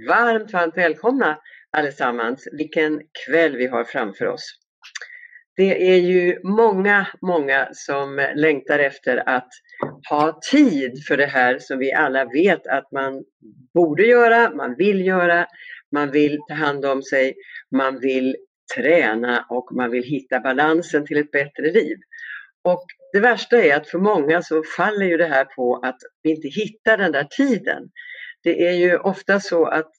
varmt välkomna allesammans. Vilken kväll vi har framför oss. Det är ju många som längtar efter att ha tid för det här som vi alla vet att man borde göra, man vill ta hand om sig, man vill träna och man vill hitta balansen till ett bättre liv. Och det värsta är att för många så faller ju det här på att vi inte hittar den där tiden. Det är ju ofta så att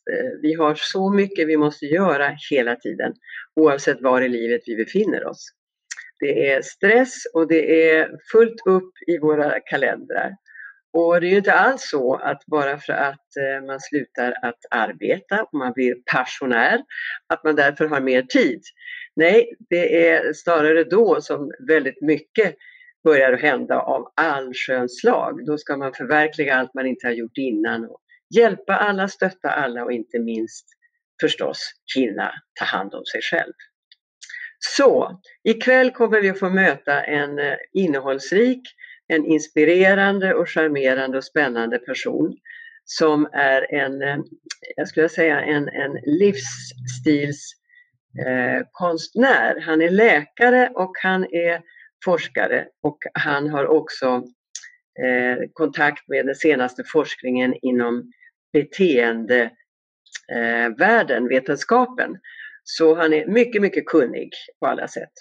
vi har så mycket vi måste göra hela tiden, oavsett var i livet vi befinner oss. Det är stress och det är fullt upp i våra kalendrar. Och det är ju inte alls så att bara för att man slutar att arbeta och man blir passionär, att man därför har mer tid. Nej, det är snarare då som väldigt mycket börjar att hända av allsköns slag. Då ska man förverkliga allt man inte har gjort innan och hjälpa alla, stötta alla och inte minst förstås hinna ta hand om sig själv. Så, ikväll kommer vi att få möta en innehållsrik, en inspirerande och charmerande och spännande person som är en livsstilskonstnär. Han är läkare och han är forskare och han har också kontakt med den senaste forskningen inom beteendevärlden, vetenskapen. Så han är mycket kunnig på alla sätt.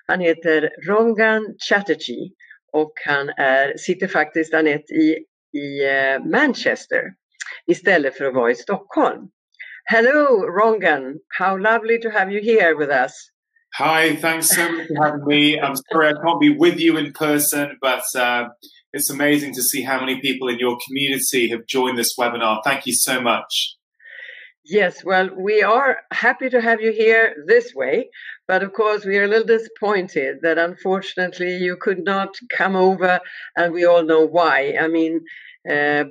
Han heter Rangan Chatterjee och han sitter faktiskt i Manchester istället för att vara i Stockholm. Hello Rangan, how lovely to have you here with us. Hi, thanks so much for having me. I'm sorry I can't be with you in person, but it's amazing to see how many people in your community have joined this webinar. Thank you so much. Yes, well, we are happy to have you here this way, but of course we are a little disappointed that unfortunately you could not come over, and we all know why. I mean,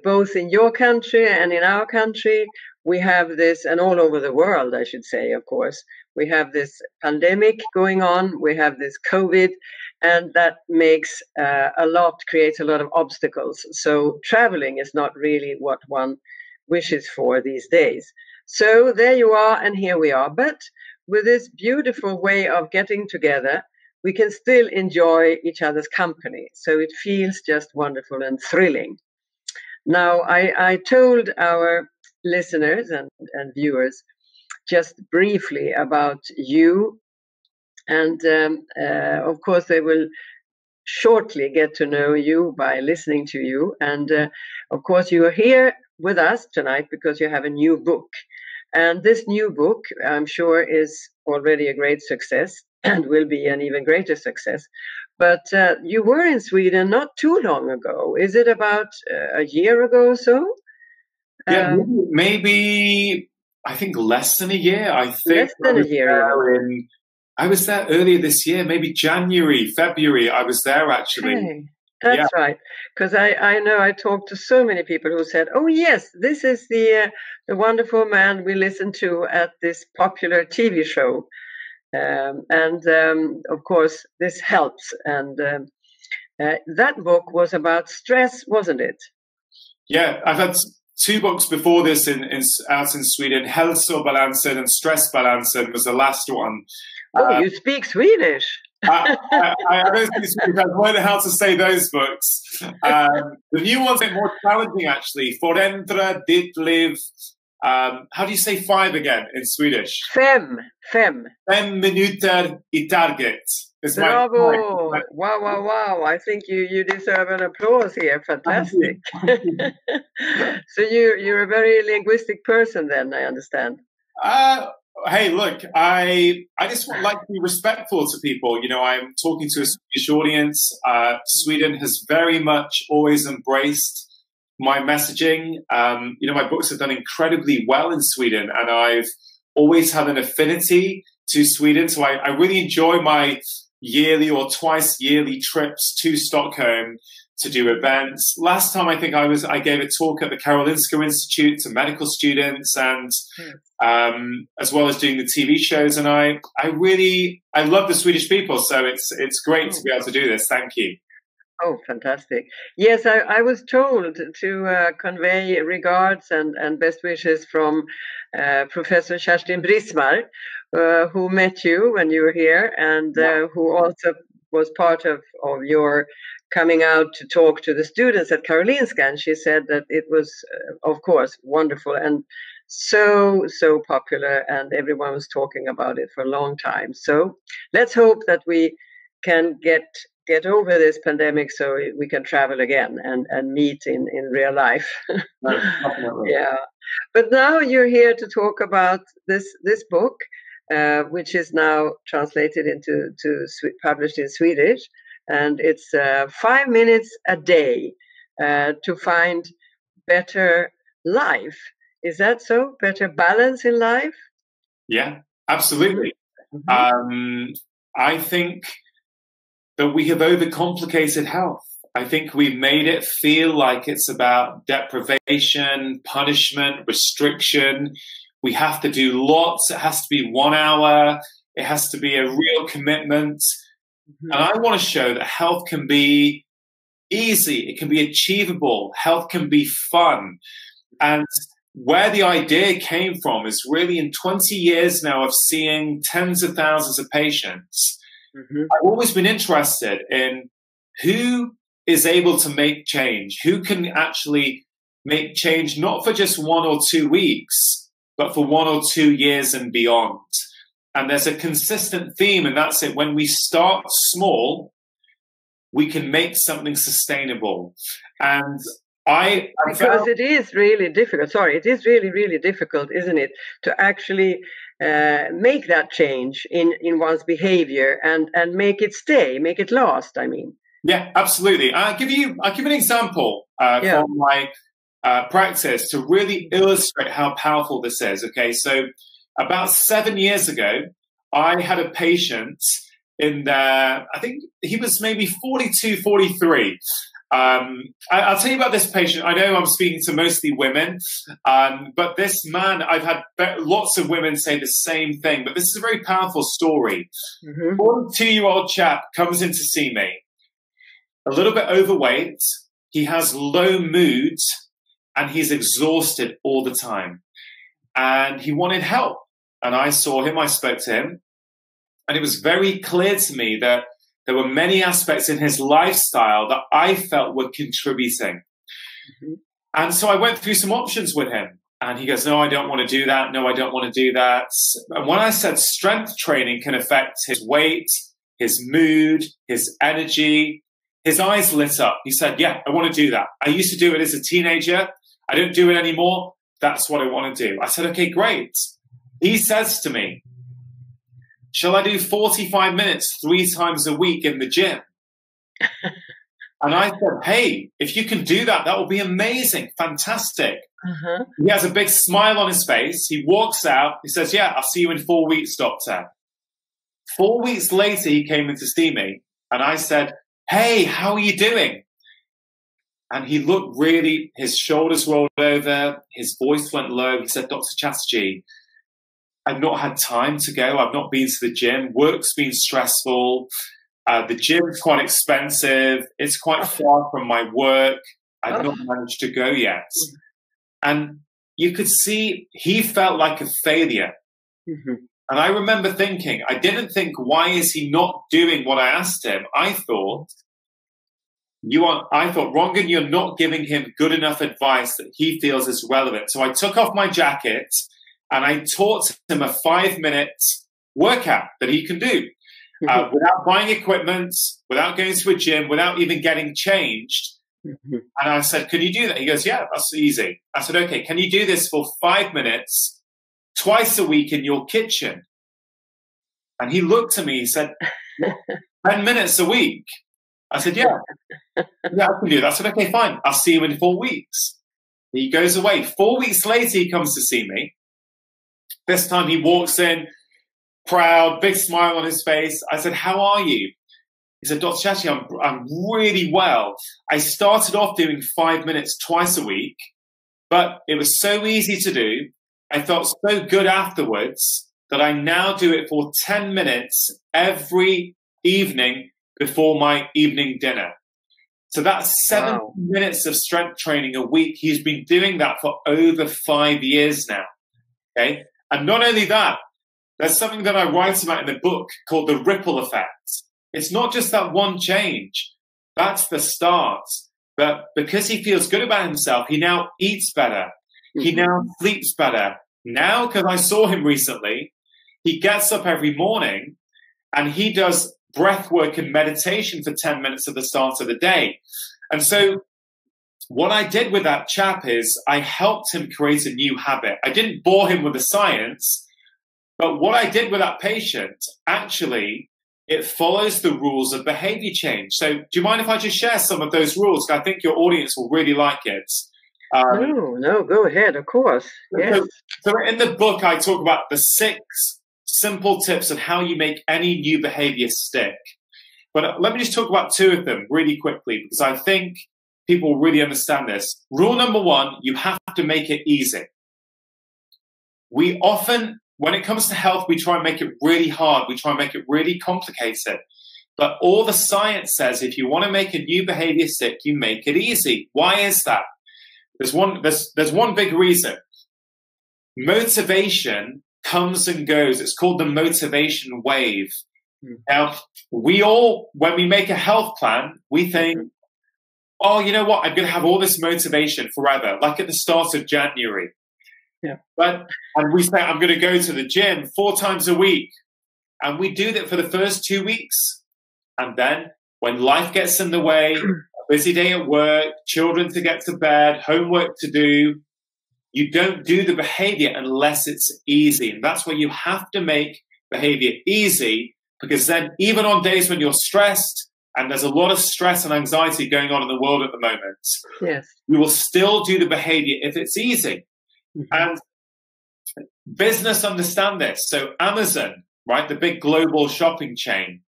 both in your country and in our country, we have this, and all over the world, I should say, of course, we have this pandemic going on, we have this COVID, and that creates a lot of obstacles. So traveling is not really what one wishes for these days. So there you are, and here we are. But with this beautiful way of getting together, we can still enjoy each other's company. So it feels just wonderful and thrilling. Now, I told our listeners and viewers just briefly about you. And of course, they will shortly get to know you by listening to you. And of course, you are here with us tonight because you have a new book. And this new book, I'm sure, is already a great success and will be an even greater success. But you were in Sweden not too long ago. Is it about a year ago or so? Yeah, maybe, I think less than a year. I think less than a year. I was there earlier this year, maybe January, February. I was there actually. Okay. That's right, because I know I talked to so many people who said, "Oh yes, this is the wonderful man we listened to at this popular TV show," and of course this helps. And that book was about stress, wasn't it? Yeah, I've had two books before this out in Sweden. Hälsobalansen and Stressbalansen was the last one. Oh, you speak Swedish. I don't speak. I've learned how to say those books. The new one's a bit more challenging, actually. Förändra, ditt, how do you say 5 again in Swedish? Fem. 5 minuter I taget. Bravo! Wow! I think you deserve an applause here. Fantastic. So you're a very linguistic person, then, I understand. Hey, look, I just like to be respectful to people. You know, I'm talking to a Swedish audience. Sweden has very much always embraced my messaging. You know, my books have done incredibly well in Sweden, and I've always had an affinity to Sweden. So I really enjoy my yearly or twice yearly trips to Stockholm to do events. Last time I think I gave a talk at the Karolinska Institute to medical students, and as well as doing the TV shows. And I love the Swedish people, so it's great to be able to do this. Thank you. Oh, fantastic. Yes, I was told to convey regards and best wishes from Professor Kerstin Brismar, who met you when you were here, and who also was part of your coming out to talk to the students at Karolinska. And she said that it was, of course, wonderful and so popular, and everyone was talking about it for a long time. So let's hope that we can get over this pandemic so we can travel again and meet in real life. Yeah. But now you're here to talk about this book, which is now translated into published in Swedish, and it's 5 minutes a day to find better life. Is that so? Better balance in life? Yeah, absolutely. I think that we have overcomplicated health. I think we've made it feel like it's about deprivation, punishment, restriction. We have to do lots. It has to be 1 hour. It has to be a real commitment. And I want to show that health can be easy. It can be achievable. Health can be fun. And where the idea came from is really in 20 years now of seeing tens of thousands of patients. I've always been interested in who is able to make change, who can actually make change, not for just 1 or 2 weeks, but for 1 or 2 years and beyond. And there's a consistent theme, and that's it. When we start small, we can make something sustainable. And because it is really difficult. Sorry, it is really, really difficult, isn't it, to actually make that change in one's behavior and make it stay, make it last. I mean. Yeah, absolutely. I'll give an example from my practice to really illustrate how powerful this is. Okay, so about 7 years ago, I had a patient in there. I think he was maybe 42, 43. I'll tell you about this patient. I know I'm speaking to mostly women, but this man, I've had lots of women say the same thing, but this is a very powerful story. 42-year-old chap comes in to see me, a little bit overweight. He has low mood and he's exhausted all the time. And he wanted help. And I saw him, I spoke to him, and it was very clear to me that there were many aspects in his lifestyle that I felt were contributing. And so I went through some options with him. And he goes, no, I don't want to do that. No, I don't want to do that. And when I said strength training can affect his weight, his mood, his energy, his eyes lit up. He said, yeah, I want to do that. I used to do it as a teenager. I don't do it anymore. That's what I want to do. I said, okay, great. He says to me, shall I do 45 minutes 3 times a week in the gym? And I said, hey, if you can do that, that will be amazing. Fantastic. He has a big smile on his face. He walks out. He says, yeah, I'll see you in 4 weeks, doctor. 4 weeks later, he came in to see me. And I said, hey, how are you doing? And he looked really, his shoulders rolled over. His voice went low. He said, Dr. Chatterjee, I've not had time to go. I've not been to the gym. Work's been stressful. The gym's quite expensive. It's quite far from my work. I've not managed to go yet. And you could see he felt like a failure. And I remember thinking, I didn't think, why is he not doing what I asked him? I thought, Rangan, you're not giving him good enough advice that he feels is relevant. So I took off my jacket and I taught him a 5-minute workout that he can do without buying equipment, without going to a gym, without even getting changed. And I said, can you do that? He goes, yeah, that's easy. I said, okay, can you do this for 5 minutes twice a week in your kitchen? And he looked at me, he said, 10 minutes a week. I said, yeah, I can do that. I said, okay, fine. I'll see you in 4 weeks. He goes away. 4 weeks later, he comes to see me. This time he walks in, proud, big smile on his face. I said, how are you? He said, Dr. Chatterjee, I'm really well. I started off doing 5 minutes twice a week, but it was so easy to do. I felt so good afterwards that I now do it for 10 minutes every evening before my evening dinner. So that's 70 minutes of strength training a week. He's been doing that for over 5 years now. Okay. And not only that, there's something that I write about in the book called the ripple effect. It's not just that one change. That's the start. But because he feels good about himself, he now eats better. He now sleeps better. Now, because I saw him recently, he gets up every morning and he does breath work and meditation for 10 minutes at the start of the day. And so what I did with that chap is I helped him create a new habit. I didn't bore him with the science, but what I did with that patient, actually, it follows the rules of behavior change. So do you mind if I just share some of those rules? I think your audience will really like it. No, go ahead, of course. Yes. So in the book, I talk about the 6 simple tips of how you make any new behavior stick. But let me just talk about 2 of them really quickly, because I think people really understand this. Rule number 1, you have to make it easy. We often, when it comes to health, we try and make it really hard. We try and make it really complicated. But all the science says, if you want to make a new behavior stick, you make it easy. Why is that? There's one big reason. Motivation comes and goes. It's called the motivation wave. Now, we all, when we make a health plan, we think, oh, you know what? I'm going to have all this motivation forever, like at the start of January. Yeah. And we say, I'm going to go to the gym 4 times a week. And we do that for the first 2 weeks. And then when life gets in the way, a busy day at work, children to get to bed, homework to do, you don't do the behavior unless it's easy. And that's why you have to make behavior easy, because then even on days when you're stressed, and there's a lot of stress and anxiety going on in the world at the moment, yes, you will still do the behavior if it's easy. And business understand this. So Amazon, right, the big global shopping chain,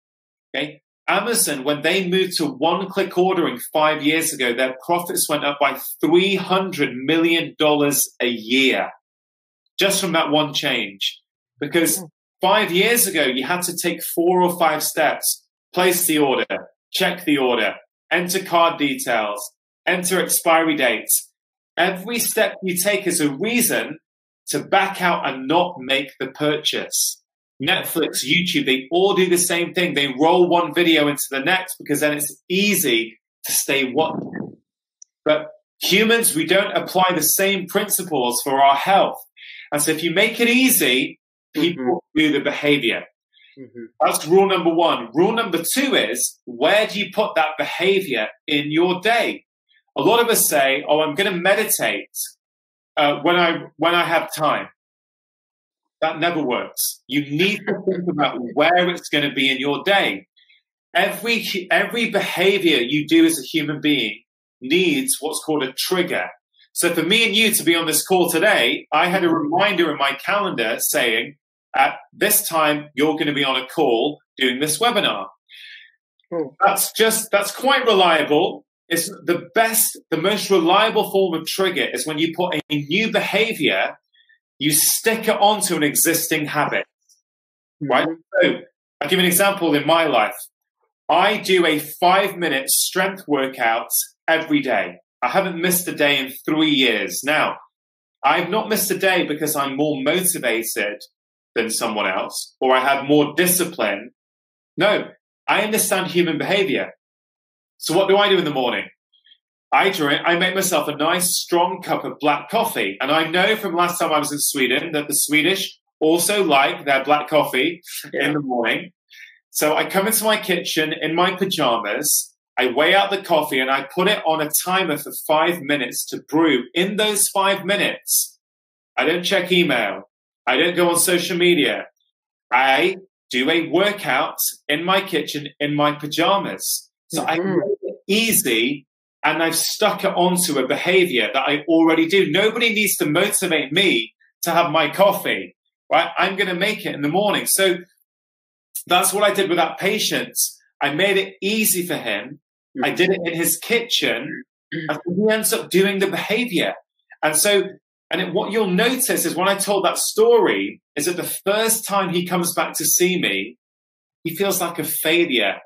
okay? Amazon, when they moved to one-click ordering 5 years ago, their profits went up by $300 million a year, just from that one change. Because 5 years ago, you had to take 4 or 5 steps, place the order, check the order, enter card details, enter expiry dates. Every step you take is a reason to back out and not make the purchase. Netflix, YouTube, they all do the same thing. They roll one video into the next because then it's easy to stay watching. But humans, we don't apply the same principles for our health. And so if you make it easy, people do the behavior. That's rule number 1. Rule number 2 is, where do you put that behavior in your day? A lot of us say, oh, I'm going to meditate when I have time. That never works. You need to think about where it's going to be in your day. Every behavior you do as a human being needs what's called a trigger. So for me and you to be on this call today, I had a reminder in my calendar saying, at this time, you're going to be on a call doing this webinar. That's quite reliable. It's the most reliable form of trigger is when you put a new behavior, you stick it onto an existing habit, right? So I'll give you an example in my life. I do a 5-minute strength workout every day. I haven't missed a day in 3 years. Now, I've not missed a day because I'm more motivated than someone else, or I have more discipline. No, I understand human behavior. So what do I do in the morning? I make myself a nice strong cup of black coffee. And I know from last time I was in Sweden that the Swedish also like their black coffee in the morning. So I come into my kitchen in my pajamas, I weigh out the coffee and I put it on a timer for 5 minutes to brew. In those 5 minutes, I don't check email. I don't go on social media. I do a workout in my kitchen in my pajamas. So I make it easy. And I've stuck it onto a behavior that I already do. Nobody needs to motivate me to have my coffee, right? I'm going to make it in the morning. So that's what I did with that patient. I made it easy for him. I did it in his kitchen. And he ends up doing the behavior. And so, what you'll notice is when I told that story is that the first time he comes back to see me, he feels like a failure.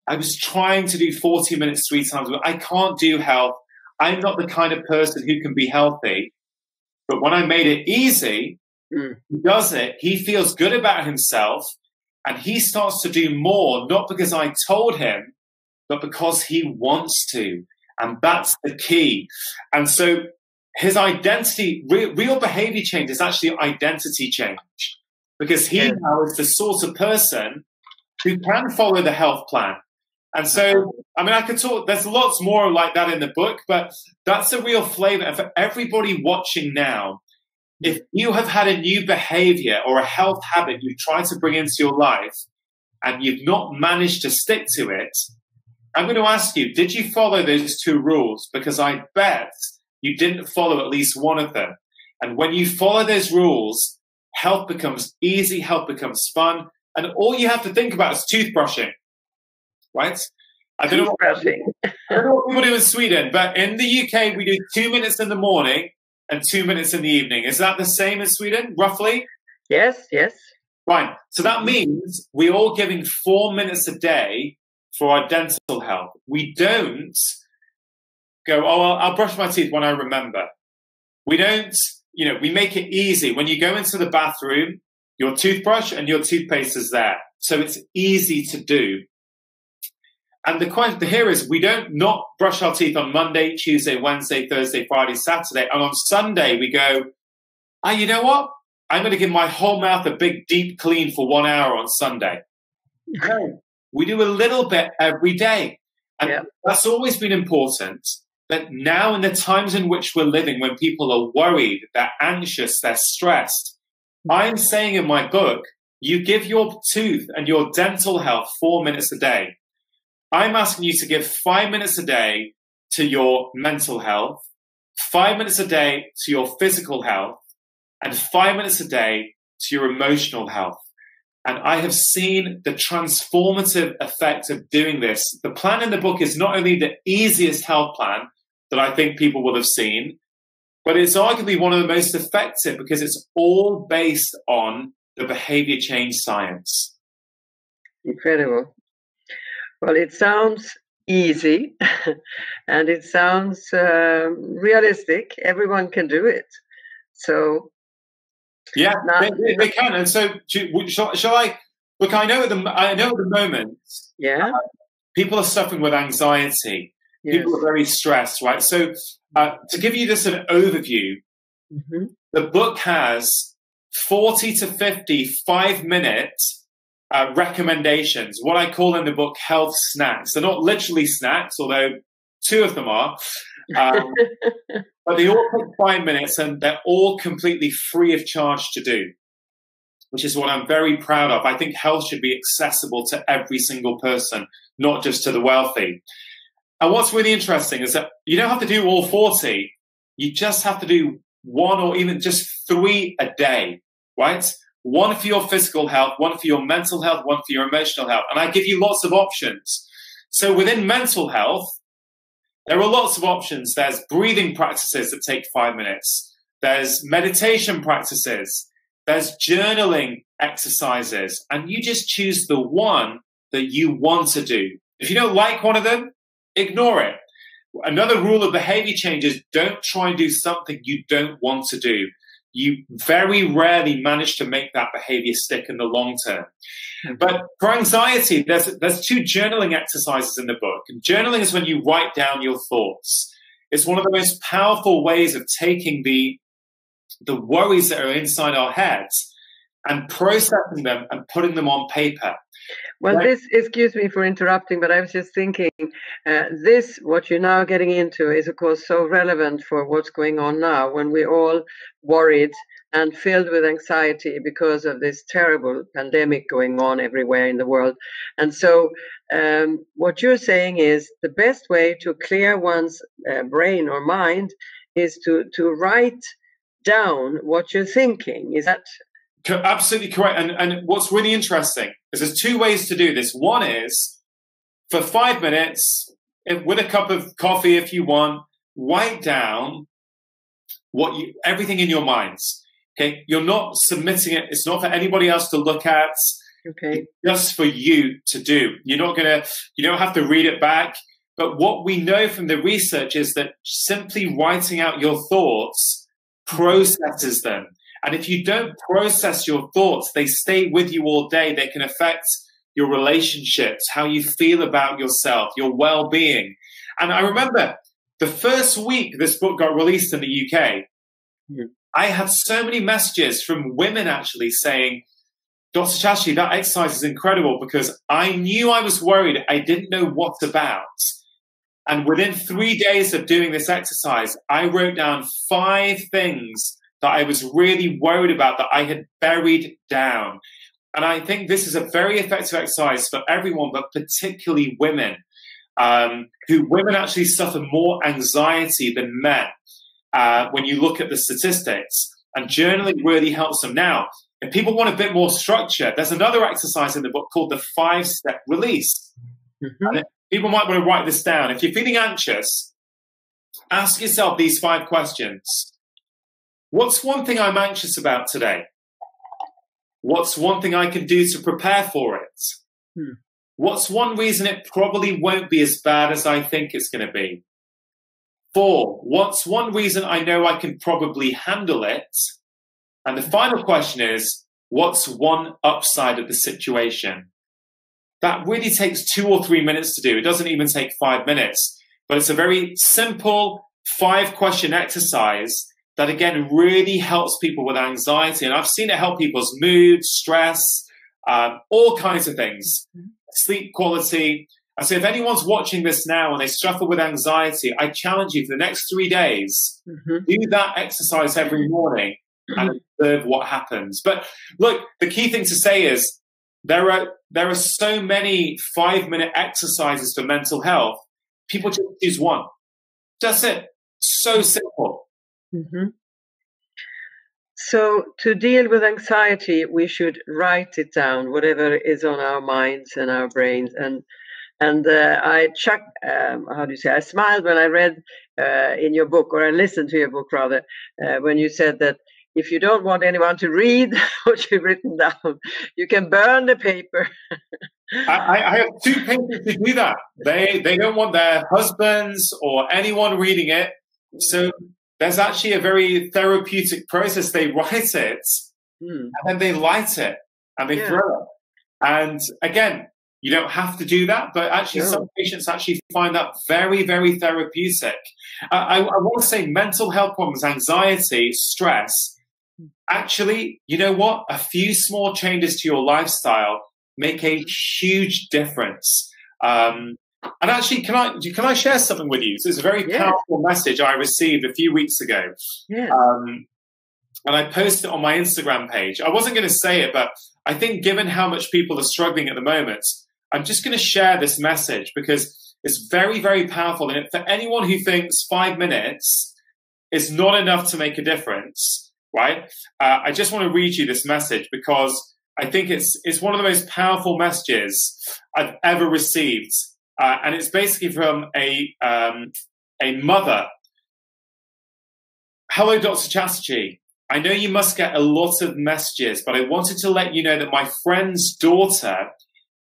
I was trying to do 40 minutes 3 times a week. I can't do health. I'm not the kind of person who can be healthy. But when I made it easy, he does it. He feels good about himself. And he starts to do more, not because I told him, but because he wants to. And that's the key. And so his identity, real behavior change is actually identity change. Because he now is the sort of person who can follow the health plan. And so, I mean, I could talk, there's lots more like that in the book, but that's a real flavor. And for everybody watching now, if you have had a new behavior or a health habit you've tried to bring into your life and you've not managed to stick to it, I'm going to ask you, did you follow those 2 rules? Because I bet you didn't follow at least one of them. And when you follow those rules, health becomes easy, health becomes fun, and all you have to think about is toothbrushing. Right? I don't know what people do in Sweden, but in the UK, we do 2 minutes in the morning and 2 minutes in the evening. Is that the same in Sweden, roughly? Yes, yes. Right. So that means we're all giving 4 minutes a day for our dental health. We don't go, oh, I'll brush my teeth when I remember. We don't, we make it easy. When you go into the bathroom, your toothbrush and your toothpaste is there. So it's easy to do. And the question here is, we don't not brush our teeth on Monday, Tuesday, Wednesday, Thursday, Friday, Saturday. And on Sunday, we go, you know what? I'm going to give my whole mouth a big, deep clean for 1 hour on Sunday. No, we do a little bit every day. And that's always been important. But now in the times in which we're living, when people are worried, they're anxious, they're stressed, I'm saying in my book, you give your tooth and your dental health 4 minutes a day. I'm asking you to give 5 minutes a day to your mental health, 5 minutes a day to your physical health, and 5 minutes a day to your emotional health. And I have seen the transformative effect of doing this. The plan in the book is not only the easiest health plan that I think people will have seen, but it's arguably one of the most effective because it's all based on the behavior change science. Incredible. Well, it sounds easy and it sounds realistic. Everyone can do it. So, yeah, they can. And so, shall I? Look, I know at the moment, people are suffering with anxiety. Yes. People are very stressed, right? So, to give you this an overview, the book has 40 to 50 5-minute recommendations, what I call in the book health snacks. They're not literally snacks, although 2 of them are. But they all take 5 minutes and they're all completely free of charge to do, which is what I'm very proud of. I think health should be accessible to every single person, not just to the wealthy. And what's really interesting is that you don't have to do all 40. You just have to do 1 or even just 3 a day, right? 1 for your physical health, 1 for your mental health, 1 for your emotional health. And I give you lots of options. So within mental health, there are lots of options. There's breathing practices that take 5 minutes. There's meditation practices. There's journaling exercises. And you just choose the one that you want to do. If you don't like one of them, ignore it. Another rule of behavior change is don't try and do something you don't want to do. You very rarely manage to make that behavior stick in the long term. But for anxiety, there's 2 journaling exercises in the book. And journaling is when you write down your thoughts. It's one of the most powerful ways of taking the worries that are inside our heads and processing them and putting them on paper. Well, excuse me for interrupting, but I was just thinking, what you're now getting into is, of course, so relevant for what's going on now when we're all worried and filled with anxiety because of this terrible pandemic going on everywhere in the world. And so what you're saying is the best way to clear one's brain or mind is to write down what you're thinking. Is that... Absolutely correct. And what's really interesting is there's 2 ways to do this. One is for 5 minutes, with a cup of coffee if you want, write down everything in your minds. Okay, you're not submitting it. It's not for anybody else to look at. Okay. Just for you to do. You don't have to read it back. But what we know from the research is that simply writing out your thoughts processes them. And if you don't process your thoughts, they stay with you all day. They can affect your relationships, how you feel about yourself, your well-being. And I remember the first week this book got released in the UK, I had so many messages from women actually saying, Dr. Chatterjee, that exercise is incredible because I knew I was worried. I didn't know what about. And within 3 days of doing this exercise, I wrote down 5 things that I was really worried about that I had buried down. And I think this is a very effective exercise for everyone, but particularly women, women actually suffer more anxiety than men when you look at the statistics. And journaling really helps them. Now, if people want a bit more structure, there's another exercise in the book called the 5-step release. And people might want to write this down. If you're feeling anxious, ask yourself these 5 questions. What's one thing I'm anxious about today? What's one thing I can do to prepare for it? What's one reason it probably won't be as bad as I think it's going to be? 4, what's one reason I know I can probably handle it? And the final question is, what's one upside of the situation? That really takes 2 or 3 minutes to do. It doesn't even take 5 minutes, but it's a very simple 5-question exercise that, again, really helps people with anxiety. And I've seen it help people's mood, stress, all kinds of things, sleep quality. And so if anyone's watching this now and they struggle with anxiety, I challenge you for the next 3 days, do that exercise every morning and observe what happens. But look, the key thing to say is there are so many 5-minute exercises for mental health. People just choose one. That's it. So simple. So to deal with anxiety, we should write it down, whatever is on our minds and our brains. And I smiled when I read in your book, or I listened to your book rather, when you said that if you don't want anyone to read what you've written down, you can burn the paper. I have 2 patients who do that. They don't want their husbands or anyone reading it. So there's actually a very therapeutic process. They write it and then they light it and they throw it. And again, you don't have to do that, but actually some patients actually find that very, very therapeutic. I want to say mental health problems, anxiety, stress, actually, you know what? A few small changes to your lifestyle make a huge difference. And actually, can I share something with you? So it's a very powerful message I received a few weeks ago. And I posted it on my Instagram page. I wasn't going to say it, but I think given how much people are struggling at the moment, I'm just going to share this message because it's very, very powerful. And for anyone who thinks 5 minutes is not enough to make a difference, right? I just want to read you this message because I think it's one of the most powerful messages I've ever received. And it's basically from a mother. Hello, Dr. Chatterjee. I know you must get a lot of messages, but I wanted to let you know that my friend's daughter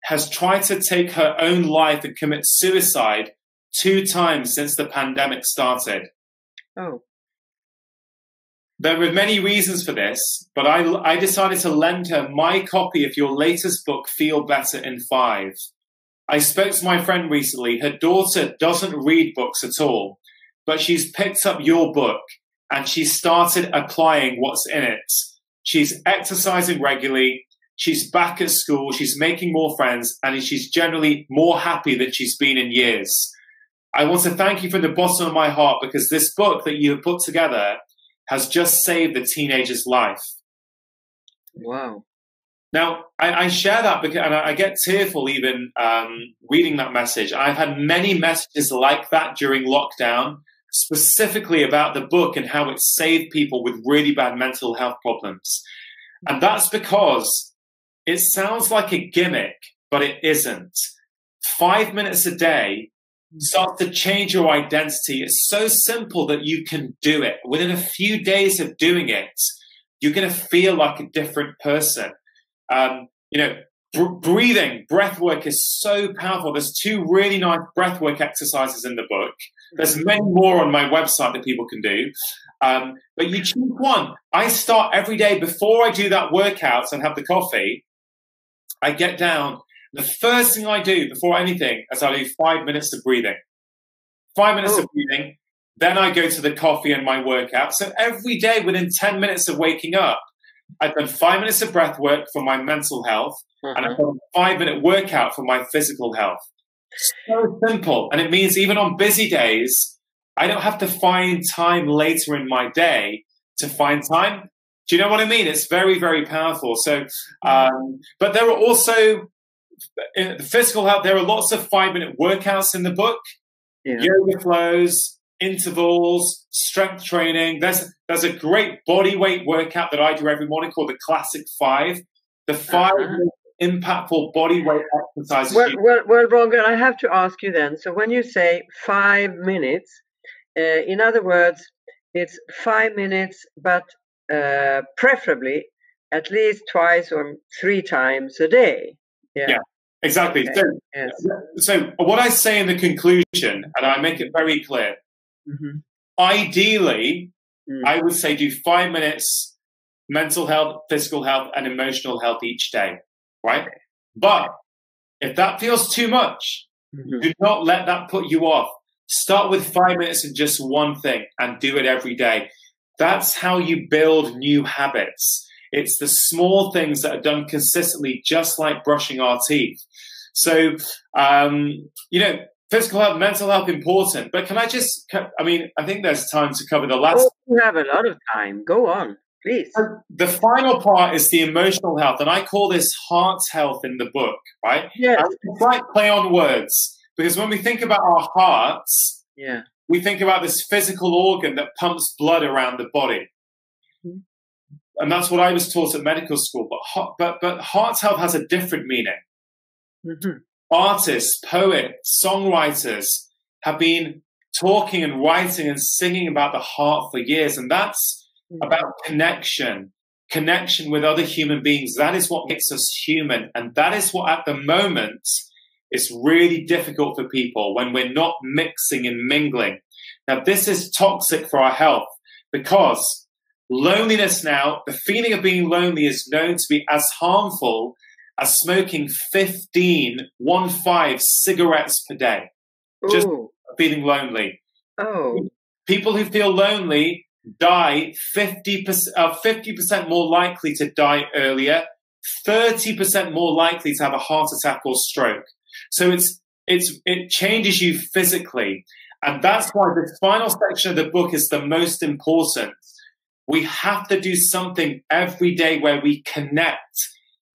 has tried to take her own life and commit suicide 2 times since the pandemic started. Oh. There were many reasons for this, but I decided to lend her my copy of your latest book, Feel Better in 5. I spoke to my friend recently. Her daughter doesn't read books at all, but she's picked up your book and she started applying what's in it. She's exercising regularly. She's back at school. She's making more friends and she's generally more happy than she's been in years. I want to thank you from the bottom of my heart because this book that you have put together has just saved the teenager's life. Wow. Now, I share that because, and I get tearful even reading that message. I've had many messages like that during lockdown, specifically about the book and how it saved people with really bad mental health problems. And that's because it sounds like a gimmick, but it isn't. 5 minutes a day starts to change your identity. It's so simple that you can do it. Within a few days of doing it, you're going to feel like a different person. Breathing, breath work is so powerful. There's 2 really nice breath work exercises in the book. There's many more on my website that people can do. But you choose one. I start every day before I do that workout and have the coffee. I get down. The first thing I do before anything is I do 5 minutes of breathing. 5 minutes of breathing. Then I go to the coffee and my workout. So every day within 10 minutes of waking up, I've done 5 minutes of breath work for my mental health. And I've done a 5-minute workout for my physical health. So simple. And it means even on busy days, I don't have to find time later in my day to find time. Do you know what I mean? It's very, very powerful. So, but there are also, in the physical health, there are lots of 5-minute workouts in the book. Yoga flows, intervals, strength training. There's a great body weight workout that I do every morning called the Classic 5. The 5 impactful body weight exercises. Well, Rangan, I have to ask you then. So when you say 5 minutes, in other words, it's 5 minutes, but preferably at least twice or 3 times a day. Yeah, exactly. Okay. So what I say in the conclusion, and I make it very clear, ideally, I would say do 5 minutes mental health, physical health, and emotional health each day. Right? But if that feels too much, do not let that put you off. Start with 5 minutes in just one thing and do it every day. That's how you build new habits. It's the small things that are done consistently, just like brushing our teeth. So, you know, physical health, mental health, important. But can I just, I mean, I think there's time to cover the last. Oh, we have a lot of time. Go on. Please. The final part is the emotional health, and I call this heart health in the book, right? Yes. It's like play on words, because when we think about our hearts, we think about this physical organ that pumps blood around the body. And that's what I was taught at medical school. But heart health has a different meaning. Artists, poets, songwriters have been talking and writing and singing about the heart for years, and that's about connection with other human beings. That is what makes us human. And that is what at the moment is really difficult for people when we're not mixing and mingling. Now, this is toxic for our health because loneliness now, the feeling of being lonely is known to be as harmful as smoking 15 cigarettes per day. Just feeling lonely. People who feel lonely die 50% more likely to die earlier, 30% more likely to have a heart attack or stroke. So it changes you physically. And that's why this final section of the book is the most important. We have to do something every day where we connect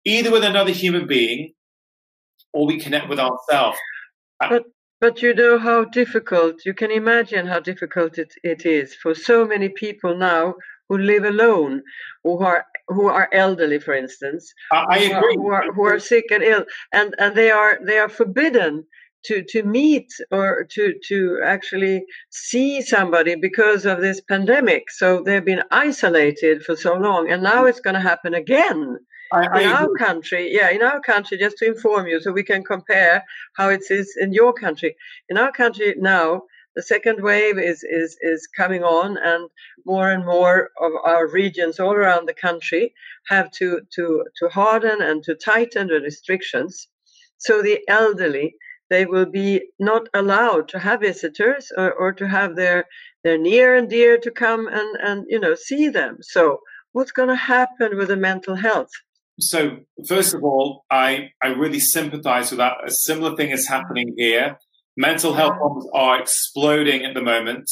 either with another human being or we connect with ourselves. But you know how difficult, you can imagine how difficult it is for so many people now who live alone, who are elderly, for instance. I agree. Who are sick and ill, and they are forbidden to meet or to actually see somebody because of this pandemic. So they've been isolated for so long, and now it's going to happen again. In our country, just to inform you, so we can compare how it is in your country. In our country now, the second wave is coming on, and more of our regions all around the country have to harden and to tighten the restrictions. So the elderly, they will be not allowed to have visitors or to have their near and dear to come and see them. So what's going to happen with the mental health? So first of all, I really sympathize with that. A similar thing is happening here. Mental health problems are exploding at the moment.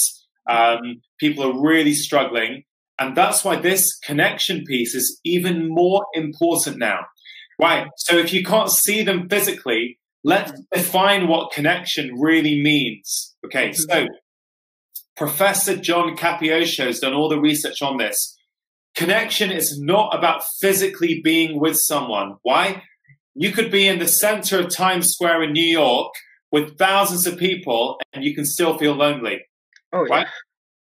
People are really struggling. And that's why this connection piece is even more important now. Right. So if you can't see them physically, let's define what connection really means. Okay. So Professor John Capiosho has done all the research on this. Connection is not about physically being with someone. Why? You could be in the center of Times Square in New York with thousands of people and you can still feel lonely. Right?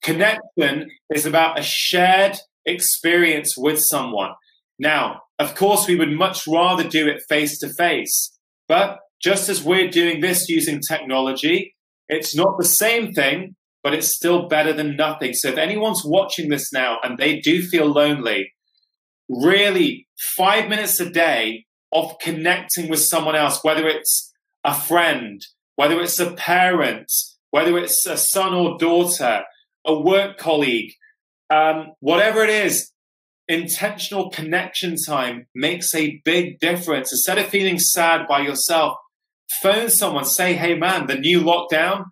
Connection is about a shared experience with someone. Now, of course, we would much rather do it face to face. But just as we're doing this using technology, it's not the same thing, but it's still better than nothing. So if anyone's watching this now and they do feel lonely, really 5 minutes a day of connecting with someone else, whether it's a friend, whether it's a parent, whether it's a son or daughter, a work colleague, whatever it is, intentional connection time makes a big difference. Instead of feeling sad by yourself, phone someone, say, hey man, the new lockdown,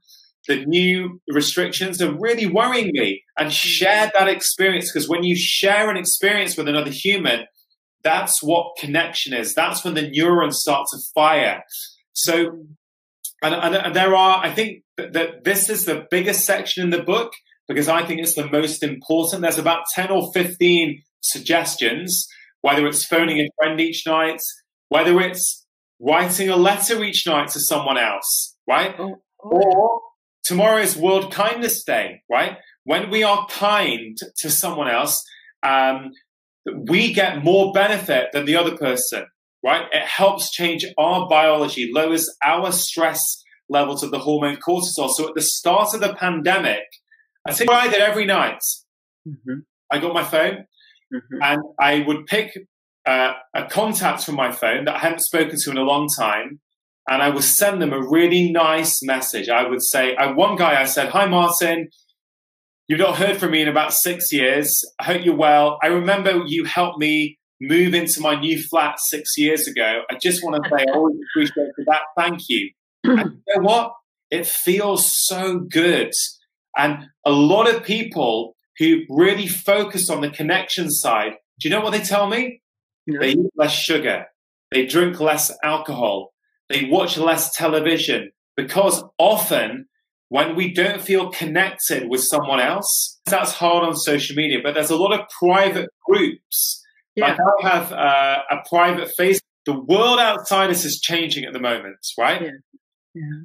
the new restrictions are really worrying me, and share that experience. Because when you share an experience with another human, that's what connection is. That's when the neurons start to fire. So, and there are, I think that this is the biggest section in the book, because I think it's the most important. There's about 10 or 15 suggestions, whether it's phoning a friend each night, whether it's writing a letter each night to someone else, right? Or tomorrow is World Kindness Day, right? When we are kind to someone else, we get more benefit than the other person, right? It helps change our biology, lowers our stress levels of the hormone cortisol. So at the start of the pandemic, I think I did every night. I got my phone and I would pick a contact from my phone that I hadn't spoken to in a long time, and I would send them a really nice message. I would say, one guy I said, hi Martin, you've not heard from me in about 6 years. I hope you're well. I remember you helped me move into my new flat 6 years ago. I just want to say I always appreciated that. Thank you. And you know what? It feels so good. And a lot of people who really focus on the connection side, do you know what they tell me? No. They eat less sugar. They drink less alcohol. They watch less television. Because often when we don't feel connected with someone else, that's hard on social media, but there's a lot of private groups. Like I have a private Facebook. The world outside us is changing at the moment, right?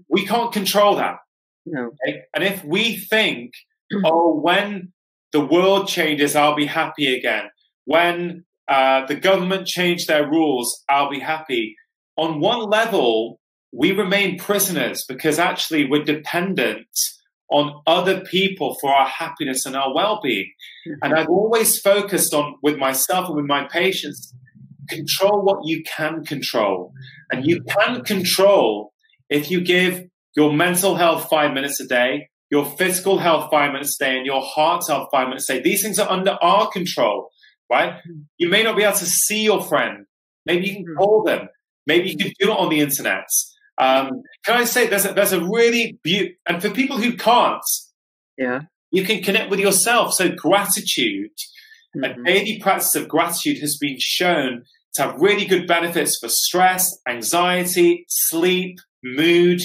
We can't control that. No. Okay? And if we think, oh, when the world changes, I'll be happy again. When the government changed their rules, I'll be happy. On one level, we remain prisoners because actually we're dependent on other people for our happiness and our well-being. And I've always focused on, with myself and with my patients, control what you can control. And you can control if you give your mental health 5 minutes a day, your physical health 5 minutes a day, and your heart health 5 minutes a day. These things are under our control, right? You may not be able to see your friend. Maybe you can call them. Maybe you can do it on the internet. Can I say there's a really and for people who can't, you can connect with yourself. So gratitude, a daily practice of gratitude has been shown to have really good benefits for stress, anxiety, sleep, mood.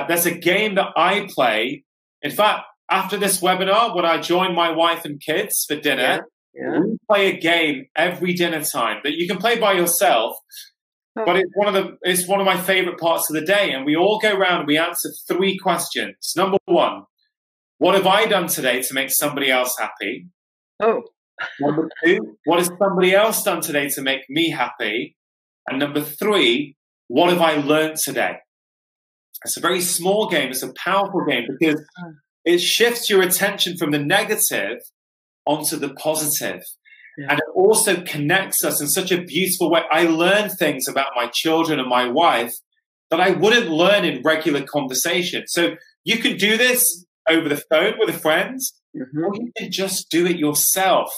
There's a game that I play. In fact, after this webinar, when I join my wife and kids for dinner, we play a game every dinner time that you can play by yourself. But it's one of my favorite parts of the day. And we all go around and we answer 3 questions. Number 1, what have I done today to make somebody else happy? Number 2, what has somebody else done today to make me happy? And number 3, what have I learned today? It's a very small game. It's a powerful game because it shifts your attention from the negative onto the positive. And it also connects us in such a beautiful way. I learn things about my children and my wife that I wouldn't learn in regular conversation. So you can do this over the phone with a friend, or you can just do it yourself.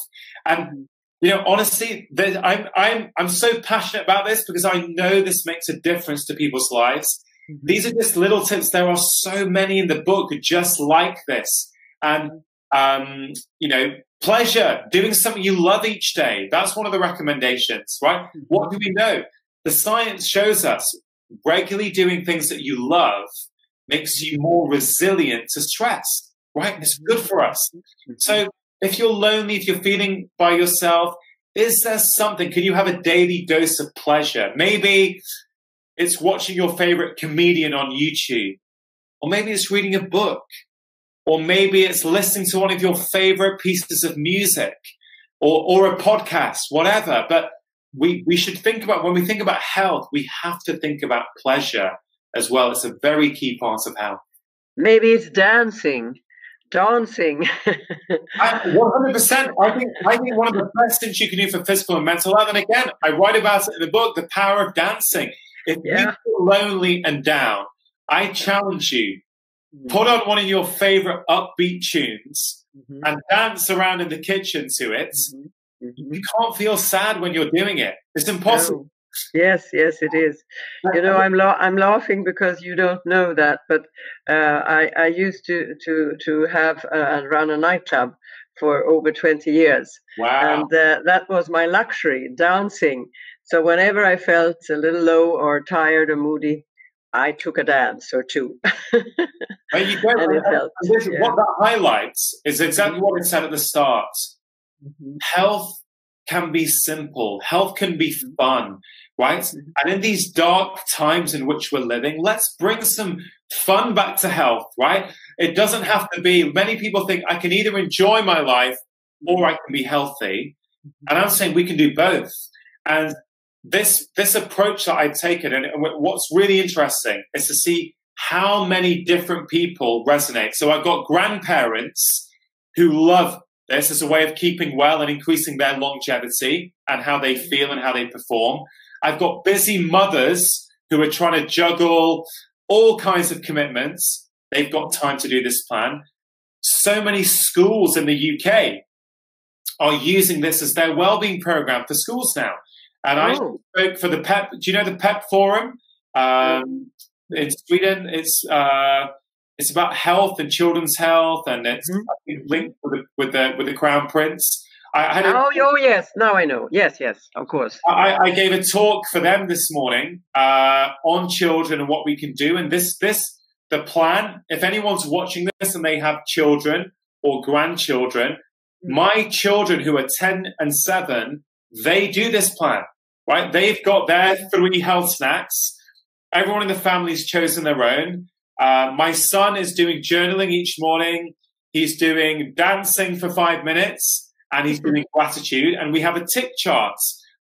And, you know, honestly, I'm so passionate about this because I know this makes a difference to people's lives. These are just little tips. There are so many in the book just like this. And, you know, pleasure, doing something you love each day. That's one of the recommendations, right? What do we know? The science shows us regularly doing things that you love makes you more resilient to stress, right? It's good for us. So if you're lonely, if you're feeling by yourself, is there something? Can you have a daily dose of pleasure? Maybe it's watching your favorite comedian on YouTube, or maybe it's reading a book. Or maybe it's listening to one of your favorite pieces of music or a podcast, whatever. But we should think about, when we think about health, we have to think about pleasure as well. It's a very key part of health. Maybe it's dancing. 100%. I think one of the best things you can do for physical and mental health, and again, I write about it in the book, the power of dancing. If you feel lonely and down, I challenge you, put on one of your favorite upbeat tunes and dance around in the kitchen to it. You can't feel sad when you're doing it. It's impossible. No. Yes, it is. You know, I'm laughing because you don't know that, but I used to have and run a nightclub for over 20 years. Wow. And that was my luxury, dancing. So whenever I felt a little low or tired or moody, I took a dance or two. There you go. And it helped. What that highlights is exactly what it said at the start. Health can be simple. Health can be fun, right? And in these dark times in which we're living, let's bring some fun back to health, right? It doesn't have to be, many people think I can either enjoy my life or I can be healthy. And I'm saying we can do both. And this approach that I've taken, and what's really interesting is to see how many different people resonate. So I've got grandparents who love this as a way of keeping well and increasing their longevity and how they feel and how they perform. I've got busy mothers who are trying to juggle all kinds of commitments. They've got time to do this plan. So many schools in the UK are using this as their wellbeing program for schools now. And I spoke for the PEP. Do you know the PEP Forum in Sweden? It's about health and children's health, and it's I think, linked with the Crown Prince. Yes, now I know. Yes, of course. I gave a talk for them this morning on children and what we can do. And the plan, if anyone's watching this and they have children or grandchildren, my children who are 10 and 7, they do this plan, right? They've got their 3 health snacks. Everyone in the family's chosen their own. My son is doing journaling each morning. He's doing dancing for 5 minutes, and he's doing gratitude. And we have a tick chart,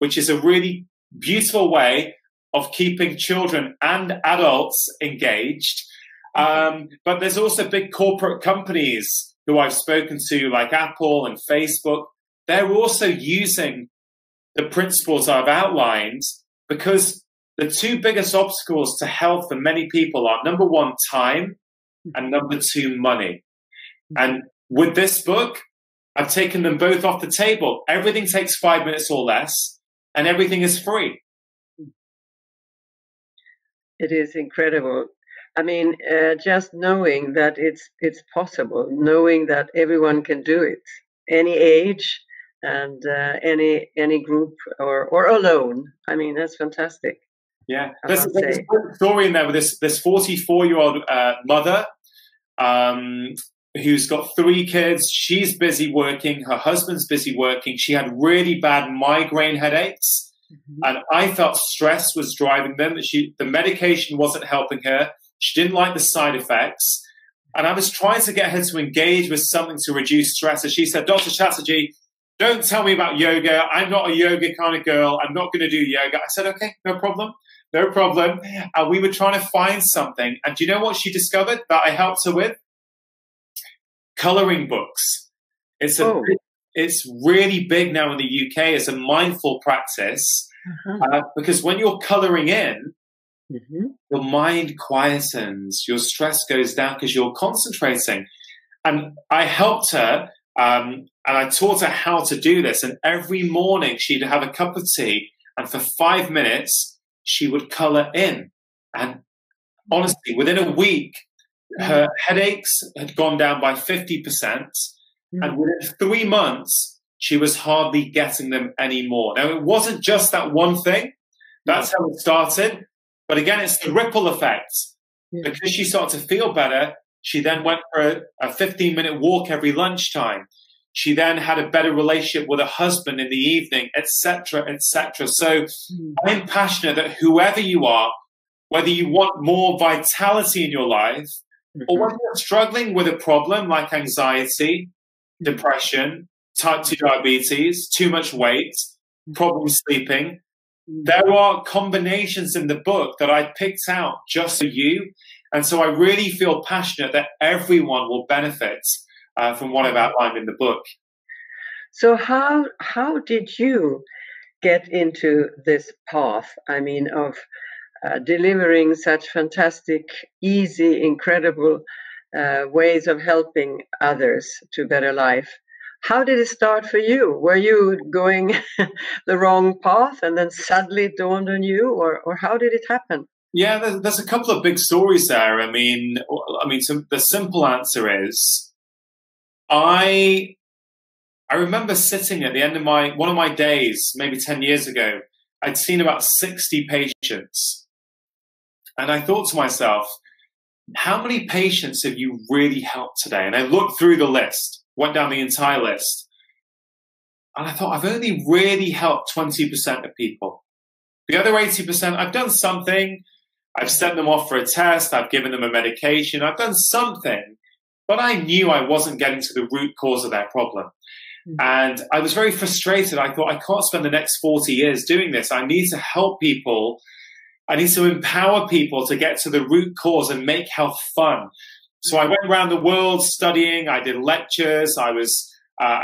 which is a really beautiful way of keeping children and adults engaged. But there's also big corporate companies who I've spoken to, like Apple and Facebook. They're also using the principles I've outlined, because the 2 biggest obstacles to health for many people are, number 1, time, and number 2, money. And with this book, I've taken them both off the table. Everything takes 5 minutes or less, and everything is free. It is incredible. I mean, just knowing that it's possible, knowing that everyone can do it, any age and any group or alone. I mean, that's fantastic. Yeah, there's a story in there with this 44-year-old mother who's got 3 kids. She's busy working. Her husband's busy working. She had really bad migraine headaches, and I felt stress was driving them. The medication wasn't helping her. She didn't like the side effects, and I was trying to get her to engage with something to reduce stress. And she said, "Dr. Chatterjee, don't tell me about yoga. I'm not a yoga kind of girl. I'm not going to do yoga." I said, "Okay, no problem." No problem. And we were trying to find something. And do you know what she discovered that I helped her with? Coloring books. It's really big now in the UK as a mindful practice, because when you're coloring in, your mind quietens, your stress goes down because you're concentrating. And I helped her, and I taught her how to do this. And every morning she'd have a cup of tea, and for 5 minutes, she would color in. And honestly, within a week, her headaches had gone down by 50%. And within 3 months, she was hardly getting them anymore. Now, it wasn't just that one thing. That's how it started. But again, it's the ripple effect. Because she started to feel better, she then went for a 15-minute walk every lunchtime. She then had a better relationship with her husband in the evening, etc., etc. So I'm passionate that whoever you are, whether you want more vitality in your life, or whether you're struggling with a problem like anxiety, depression, type 2 diabetes, too much weight, problem sleeping. There are combinations in the book that I picked out just for you. And so I really feel passionate that everyone will benefit from what I've outlined in the book. So how did you get into this path? I mean, of delivering such fantastic, easy, incredible ways of helping others to better life. How did it start for you? Were you going the wrong path and then suddenly it dawned on you, or how did it happen? Yeah, there's a couple of big stories there. I mean, so the simple answer is, I remember sitting at the end of one of my days, maybe 10 years ago. I'd seen about 60 patients, and I thought to myself, how many patients have you really helped today? And I looked through the list, went down the entire list, and I thought, I've only really helped 20% of people. The other 80%, I've done something. I've sent them off for a test. I've given them a medication. I've done something, but I knew I wasn't getting to the root cause of their problem. And I was very frustrated. I thought, I can't spend the next 40 years doing this. I need to help people. I need to empower people to get to the root cause and make health fun. So I went around the world studying. I did lectures. I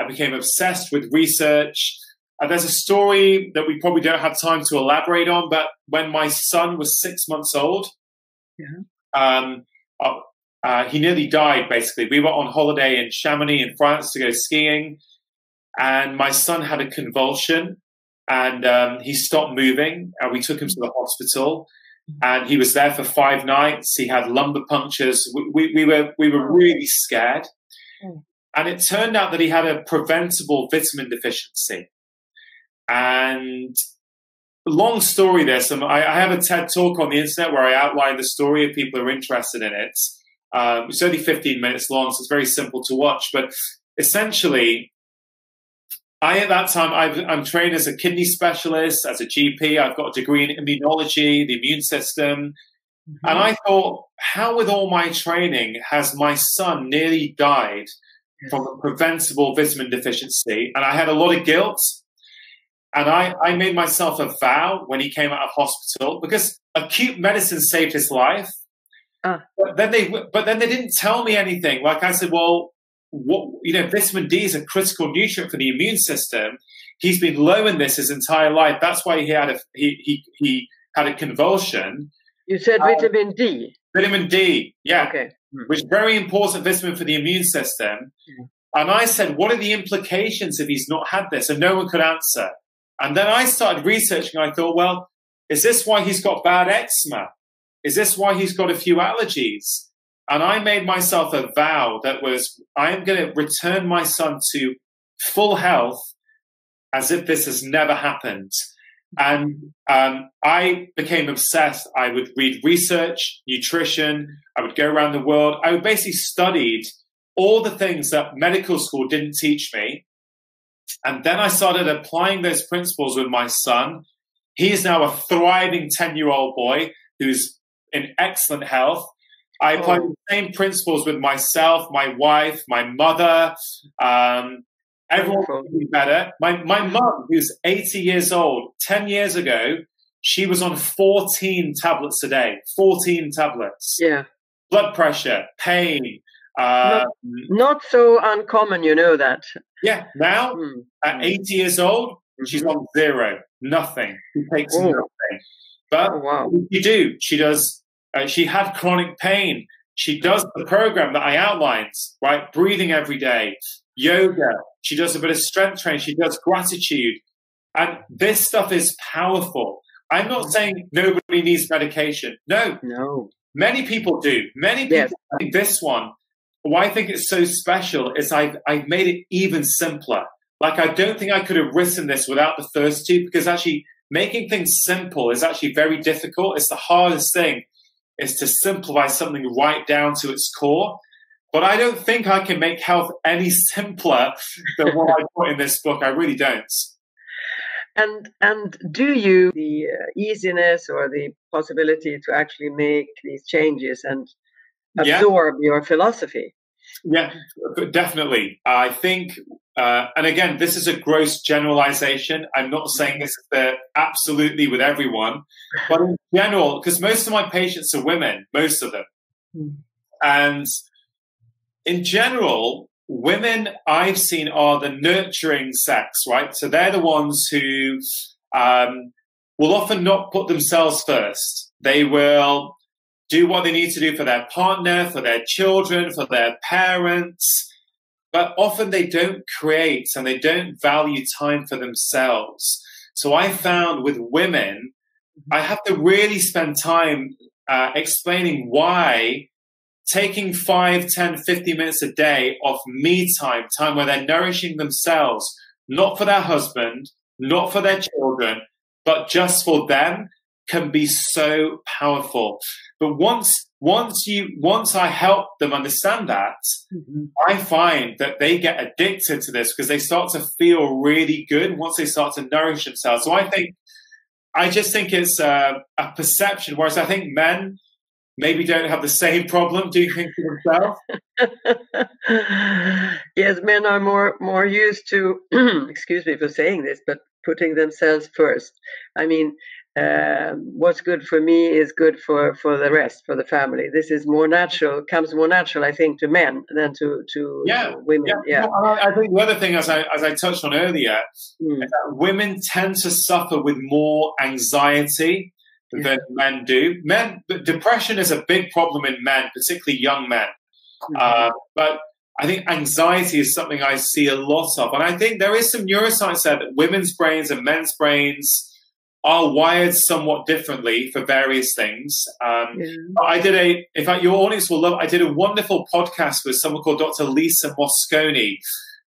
became obsessed with research. There's a story that we probably don't have time to elaborate on, but when my son was 6 months old, he nearly died, basically. We were on holiday in Chamonix in France to go skiing, and my son had a convulsion, and he stopped moving, and we took him to the hospital, and he was there for 5 nights. He had lumbar punctures. We were really scared. And it turned out that he had a preventable vitamin deficiency. And long story this, I have a TED talk on the internet where I outline the story if people are interested in it. It's only 15 minutes long, so it's very simple to watch. But essentially, at that time, I'm trained as a kidney specialist, as a GP. I've got a degree in immunology, the immune system. And I thought, how with all my training has my son nearly died from a preventable vitamin deficiency? And I had a lot of guilt. And I made myself a vow when he came out of hospital, because acute medicine saved his life. But then they didn't tell me anything. Like I said, well, vitamin D is a critical nutrient for the immune system. He's been low in this his entire life. That's why he had a convulsion. You said vitamin D. Vitamin D, yeah. Okay. Which is very important vitamin for the immune system. And I said, what are the implications if he's not had this? And no one could answer. And then I started researching. I thought, well, is this why he's got bad eczema? Is this why he's got a few allergies? And I made myself a vow that was, I am going to return my son to full health as if this has never happened. And I became obsessed. I would read research, nutrition. I would go around the world. I basically studied all the things that medical school didn't teach me. And then I started applying those principles with my son. He is now a thriving 10-year-old boy who's in excellent health. I applied the same principles with myself, my wife, my mother. Everyone would be better. My mum, who's 80 years old, 10 years ago, she was on 14 tablets a day. 14 tablets. Yeah. Blood pressure, pain. Not so uncommon, you know that. Yeah. Now, at 80 years old, she's on 0. Nothing. She takes nothing. But what does she do? She does. She had chronic pain. She does the program that I outlined, right? Breathing every day, yoga. She does a bit of strength training. She does gratitude. And this stuff is powerful. I'm not saying nobody needs medication. No. Many people do. Many people think this one, why I think it's so special is I've made it even simpler. Like, I don't think I could have written this without the first two, because actually making things simple is actually very difficult. It's the hardest thing, is to simplify something right down to its core. But I don't think I can make health any simpler than what I put in this book. I really don't. And do you the easiness or the possibility to actually make these changes and absorb your philosophy? Yeah, definitely. I think, and again, this is a gross generalization. I'm not saying this is absolutely with everyone, but in general, because most of my patients are women, most of them. And in general, women I've seen are the nurturing sex, right? So they're the ones who will often not put themselves first. They will do what they need to do for their partner, for their children, for their parents. But often they don't create and they don't value time for themselves. So I found with women, I have to really spend time explaining why taking 5, 10, 50 minutes a day of me time, time where they're nourishing themselves, not for their husband, not for their children, but just for them, can be so powerful. But once I help them understand that, I find that they get addicted to this because they start to feel really good once they start to nourish themselves. So I just think it's a perception, whereas I think men maybe don't have the same problem doing things for themselves. Yes, men are more used to, excuse me for saying this, but putting themselves first. I mean, what's good for me is good for the rest, for the family. This is more natural, comes more natural, I think, to men than to women. Yeah. Well, I think the other thing, as I touched on earlier, is that women tend to suffer with more anxiety than men do. Depression is a big problem in men, particularly young men. But I think anxiety is something I see a lot of. And I think there is some neuroscience there that women's brains and men's brains are wired somewhat differently for various things. In fact, your audience will love, I did a wonderful podcast with someone called Dr. Lisa Mosconi,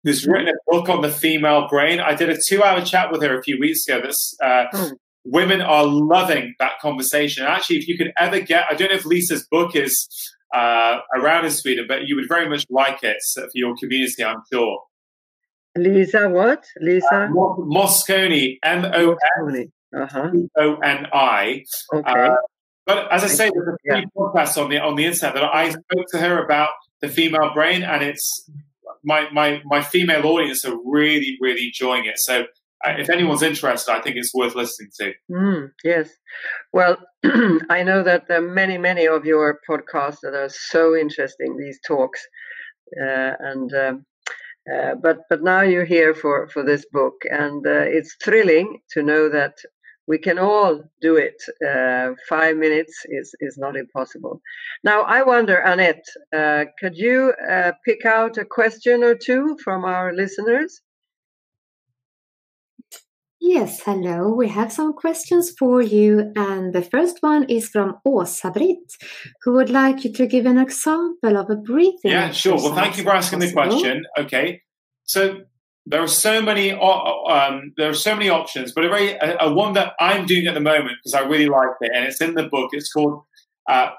who's written a book on the female brain. I did a 2-hour chat with her a few weeks ago. Women are loving that conversation. Actually, if you could ever get, I don't know if Lisa's book is around in Sweden, but you would very much like it for your community, I'm sure. Lisa what? Lisa? Mosconi, M-O-S. O-N-I. Okay. But as I say, there's a free podcast on the internet that I spoke to her about the female brain, and it's my female audience are really, really enjoying it. So if anyone's interested, I think it's worth listening to. Yes. Well, I know that there are many of your podcasts that are so interesting, these talks, but now you're here for this book, and it's thrilling to know that we can all do it. 5 minutes is not impossible. Now, I wonder, Annette, could you pick out a question or two from our listeners? Yes, hello. We have some questions for you. And the first one is from Åsa-Britt, who would like you to give an example of a breathing Yeah, sure. Well, thank you for asking the question. Okay. So there are so many options, but a one that I'm doing at the moment because I really like it, and it's in the book. It's called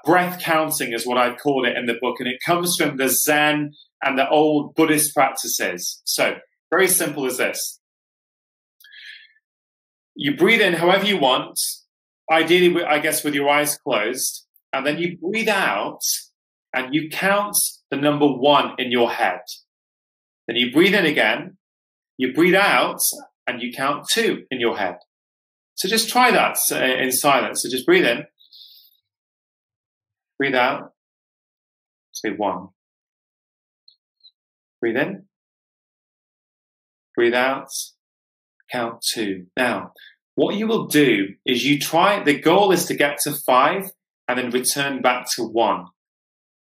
breath counting, is what I've called it in the book, and it comes from the Zen and the old Buddhist practices. So very simple as this: you breathe in however you want, ideally, I guess, with your eyes closed, and then you breathe out, and you count the number 1 in your head. Then you breathe in again. You breathe out and you count 2 in your head. So just try that in silence. So just breathe in, breathe out, say 1. Breathe in, breathe out, count 2. Now, what you will do is the goal is to get to 5 and then return back to 1. It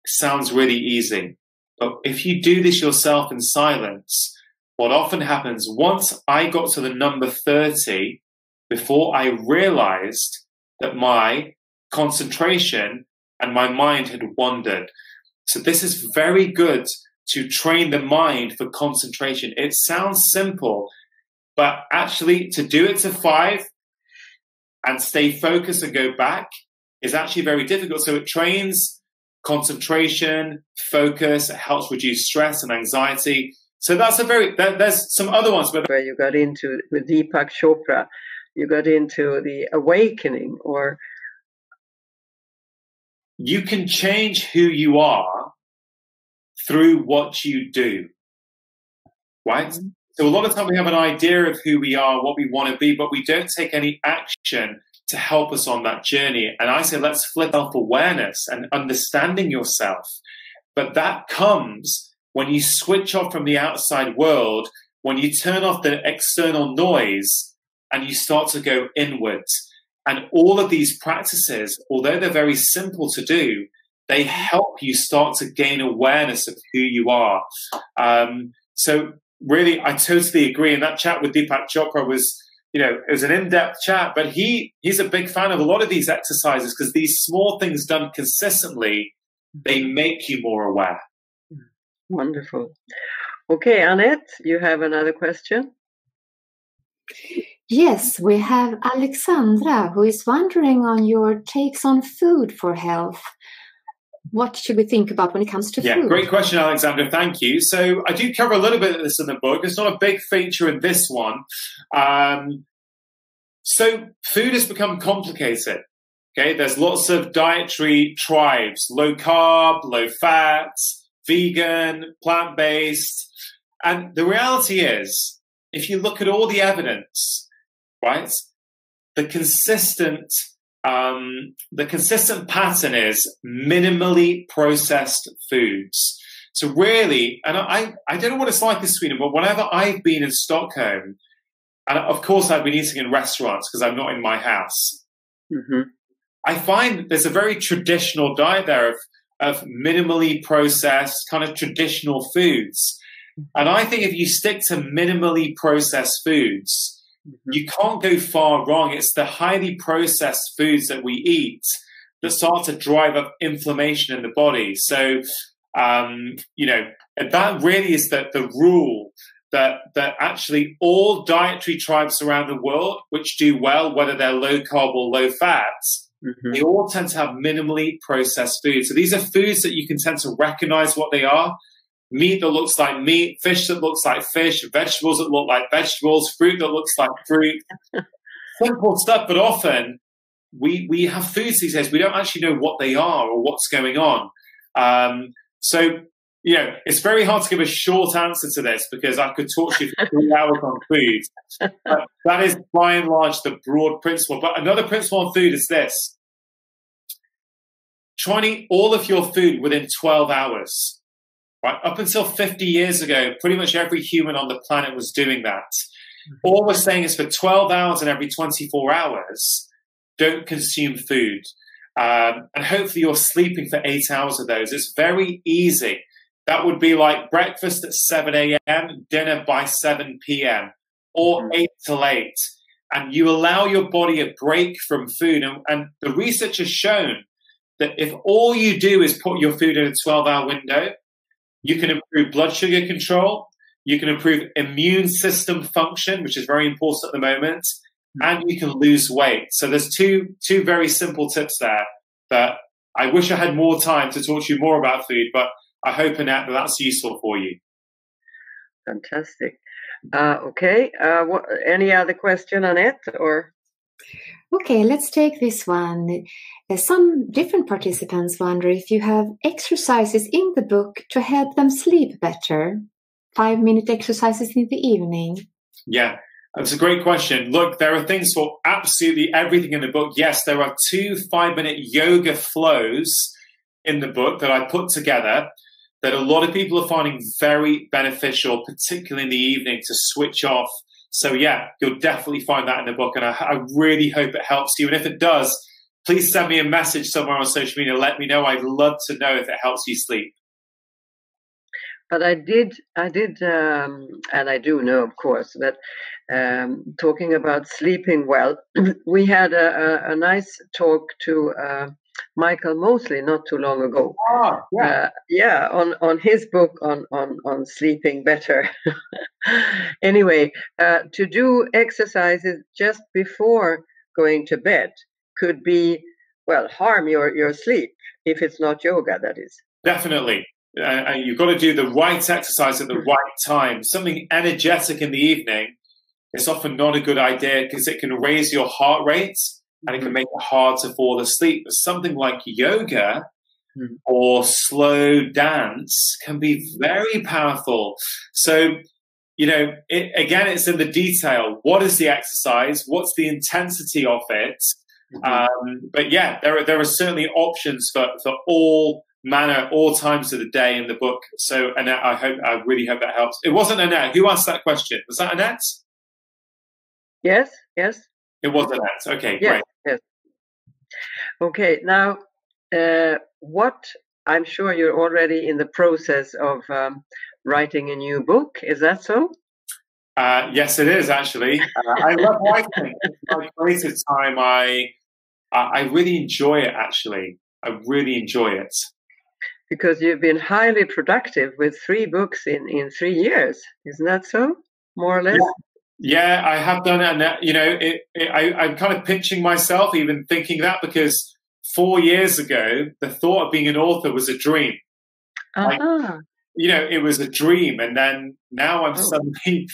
sounds really easy. But if you do this yourself in silence, what often happens, once I got to the number 30, before I realized that my concentration and my mind had wandered. So this is very good to train the mind for concentration. It sounds simple, but actually to do it to 5 and stay focused and go back is actually very difficult. So it trains concentration, focus, it helps reduce stress and anxiety. So there's some other ones. Where you got into, with Deepak Chopra, you got into the awakening, or? You can change who you are through what you do, right? So a lot of time we have an idea of who we are, what we want to be, but we don't take any action to help us on that journey. And I say, let's flip self-awareness and understanding yourself. But that comes when you switch off from the outside world, when you turn off the external noise and you start to go inwards. And all of these practices, although they're very simple to do, they help you start to gain awareness of who you are. So really, I totally agree. And that chat with Deepak Chopra was, it was an in-depth chat, but he's a big fan of a lot of these exercises because these small things done consistently, they make you more aware. Wonderful. Okay, Annette, you have another question? Yes, we have Alexandra, who is wondering on your takes on food for health. What should we think about when it comes to food? Yeah, great question, Alexandra. Thank you. So I do cover a little bit of this in the book. It's not a big feature in this one. So food has become complicated. Okay, there's lots of dietary tribes, low carb, low fat, vegan, plant-based. And the reality is, if you look at all the evidence, right, the consistent pattern is minimally processed foods. So really, and I don't know what it's like in Sweden, but whenever I've been in Stockholm, and of course I've been eating in restaurants because I'm not in my house, I find there's a very traditional diet there of minimally processed kind of traditional foods. And I think if you stick to minimally processed foods, you can't go far wrong. It's the highly processed foods that we eat that start to drive up inflammation in the body. So, that really is the rule that actually all dietary tribes around the world, which do well, whether they're low carb or low fat, they all tend to have minimally processed foods. So these are foods that you can tend to recognize what they are. Meat that looks like meat, fish that looks like fish, vegetables that look like vegetables, fruit that looks like fruit. Simple stuff, but often we have foods these days, we don't actually know what they are or what's going on. So, it's very hard to give a short answer to this because I could talk to you for 3 hours on food. But that is by and large the broad principle. But another principle on food is this. Try and eat all of your food within 12 hours. Right, up until 50 years ago, pretty much every human on the planet was doing that. All we're saying is for 12 hours and every 24 hours, don't consume food. And hopefully you're sleeping for 8 hours of those. It's very easy. That would be like breakfast at 7 a.m., dinner by 7 p.m., or 8 till 8. And you allow your body a break from food. And the research has shown that if all you do is put your food in a 12-hour window, you can improve blood sugar control, you can improve immune system function, which is very important at the moment, and you can lose weight. So there's two very simple tips there that I wish I had more time to talk to you more about food, but I hope, Annette, that's useful for you. Fantastic. Okay. Any other question, Annette? Or? Okay, let's take this one. Some different participants wonder if you have exercises in the book to help them sleep better. 5-minute exercises in the evening. Yeah, that's a great question. Look, there are things for absolutely everything in the book. Yes, there are 2 5-minute yoga flows in the book that I put together that a lot of people are finding very beneficial, particularly in the evening, to switch off. So yeah, you'll definitely find that in the book, and I really hope it helps you. And if it does, please send me a message somewhere on social media. Let me know. I'd love to know if it helps you sleep. But I did, and I do know, of course, that talking about sleeping well, we had a nice talk to Michael Mosley not too long ago. On his book on sleeping better. Anyway, to do exercises just before going to bed could be, harm your sleep if it's not yoga, that is. Definitely. And you've got to do the right exercise at the right time. Something energetic in the evening is often not a good idea because it can raise your heart rate and it can make it hard to fall asleep. But something like yoga or slow dance can be very powerful. So, you know, it's in the detail. What is the exercise? What's the intensity of it? But yeah, there are certainly options for all manner, all times of the day in the book. So, Annette, I really hope that helps. It wasn't Annette. Who asked that question? Was that Annette? Yes. It was Annette. Okay, yes, great. Yes. Okay, now, what I'm sure you're already in the process of writing a new book. Is that so? Yes, it is actually. I love writing. It's my creative time. I really enjoy it. Actually, I really enjoy it. Because you've been highly productive with 3 books in 3 years. Isn't that so? More or less. Yeah, I have done it. And you know, I'm kind of pinching myself even thinking that, because 4 years ago, the thought of being an author was a dream. Like, you know, it was a dream. And then now I'm suddenly,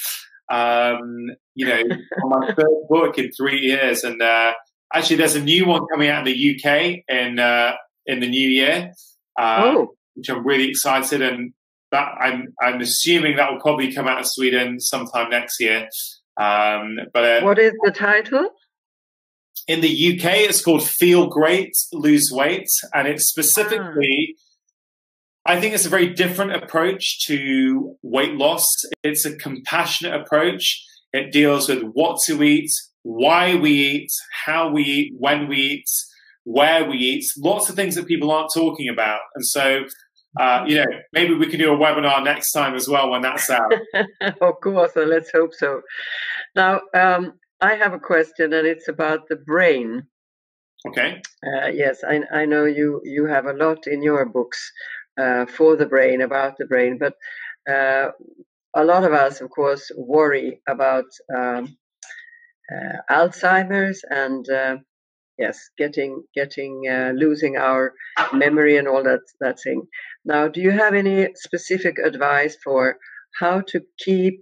you know, on my 3rd book in 3 years. And actually, there's a new one coming out in the UK in the new year, which I'm really excited. And that I'm assuming that will probably come out of Sweden sometime next year. But what is the title? In the UK, it's called Feel Great, Lose Weight. And it's specifically, I think it's a very different approach to weight loss. It's a compassionate approach. It deals with what to eat, why we eat, how we eat, when we eat, where we eat, lots of things that people aren't talking about. And so, you know, maybe we can do a webinar next time as well when that's out. Of course, let's hope so. Now, I have a question, and it's about the brain. Okay. Yes, I know you have a lot in your books for the brain, about the brain, but a lot of us, of course, worry about Alzheimer's and losing our memory and all that thing. Now, do you have any specific advice for how to keep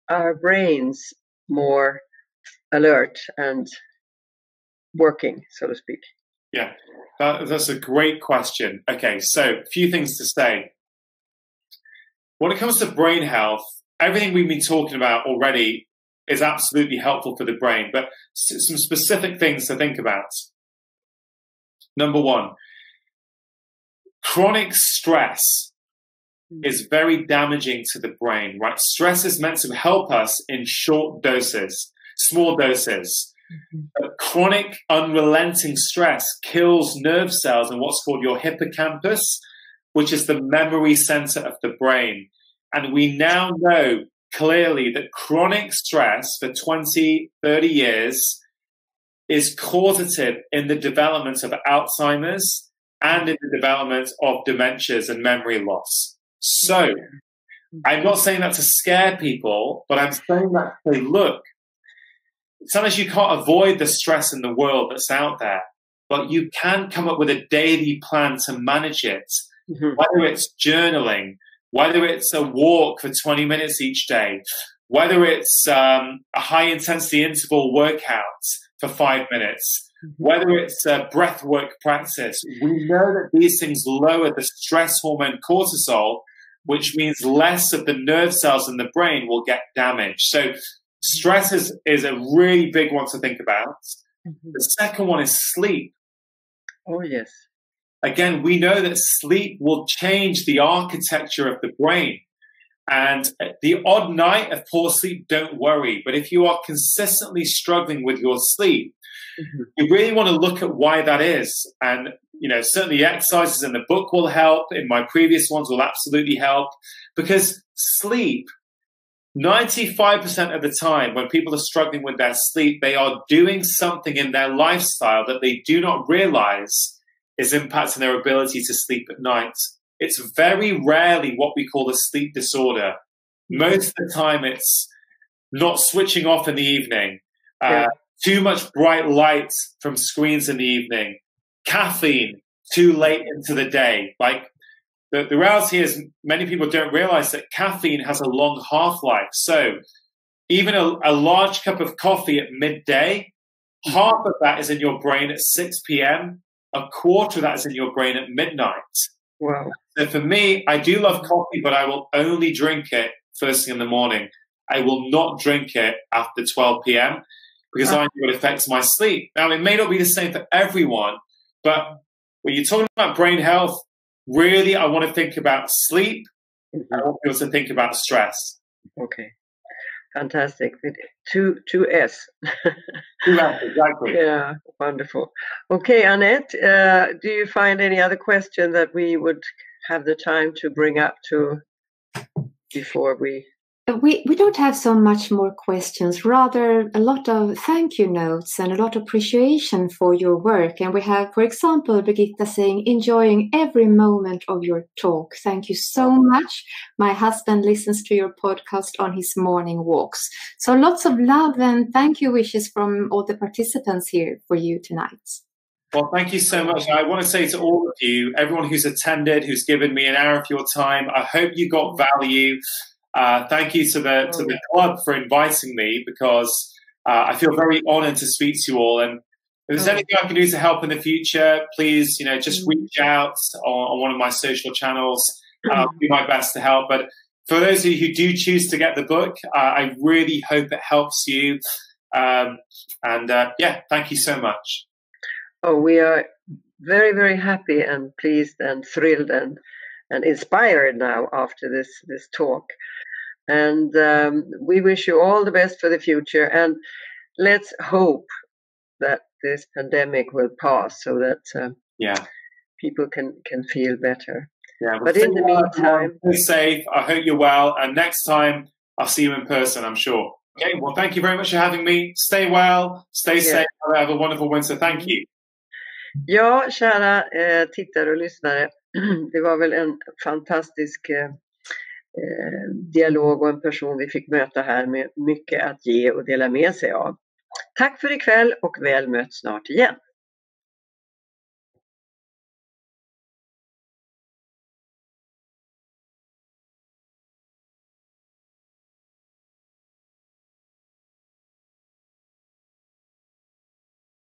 our brains more alert and working, so to speak? Yeah, that's a great question. Okay, so a few things to say. When it comes to brain health, everything we've been talking about already is absolutely helpful for the brain, but some specific things to think about. Number 1, chronic stress is very damaging to the brain, right? Stress is meant to help us in short doses, small doses. But chronic, unrelenting stress kills nerve cells in what's called your hippocampus, which is the memory center of the brain. And we now know clearly that chronic stress for 20, 30 years is causative in the development of Alzheimer's and in the development of dementias and memory loss. So I'm not saying that to scare people, but I'm saying that to say, look, sometimes you can't avoid the stress in the world that's out there, but you can come up with a daily plan to manage it, whether it's journaling, whether it's a walk for 20 minutes each day, whether it's a high-intensity interval workout for 5 minutes, whether it's a breath work practice. We know that these things lower the stress hormone cortisol, which means less of the nerve cells in the brain will get damaged. So stress is a really big one to think about. The second one is sleep. Oh, yes. Again, we know that sleep will change the architecture of the brain. And the odd night of poor sleep, don't worry. But if you are consistently struggling with your sleep, you really want to look at why that is. And, you know, certainly exercises in the book will help. In my previous ones will absolutely help. Because sleep, 95% of the time when people are struggling with their sleep, they are doing something in their lifestyle that they do not realize is impacting their ability to sleep at night. It's very rarely what we call a sleep disorder. Most of the time it's not switching off in the evening, too much bright light from screens in the evening, caffeine too late into the day. Like the reality is many people don't realize that caffeine has a long half-life. So even a large cup of coffee at midday, half of that is in your brain at 6 p.m., a quarter of that is in your brain at midnight. Wow. So for me, I do love coffee, but I will only drink it first thing in the morning. I will not drink it after 12 p.m. because I know it affects my sleep. Now, it may not be the same for everyone, but when you're talking about brain health, really, I want to think about sleep. I want people to think about stress. Okay. Fantastic. Two S. Exactly. Yeah, wonderful. Okay, Annette, do you find any other question that we would have the time to bring up to before we... We don't have so much more questions, rather a lot of thank you notes and a lot of appreciation for your work. And we have, for example, Birgitta saying, enjoying every moment of your talk. Thank you so much. My husband listens to your podcast on his morning walks. So lots of love and thank you wishes from all the participants here for you tonight. Well, thank you so much. I want to say to all of you, everyone who's attended, who's given me an hour of your time, I hope you got value. Thank you to the club for inviting me, because I feel very honored to speak to you all. And if there's anything I can do to help in the future, please, just reach out on one of my social channels. I'll do my best to help. But for those of you who do choose to get the book, I really hope it helps you. Thank you so much. Oh, we are very, very happy and pleased and thrilled and inspired now after this talk. And we wish you all the best for the future. And let's hope that this pandemic will pass so that people can feel better. Yeah, but in the meantime, stay safe. I hope you're well. And next time, I'll see you in person, I'm sure. Okay, well, thank you very much for having me. Stay well, stay safe, have a wonderful winter. Thank you. Ja, kära tittare och lyssnare. Det var väl en fantastisk dialog och en person vi fick möta här med mycket att ge och dela med sig av. Tack för ikväll och väl mött snart igen.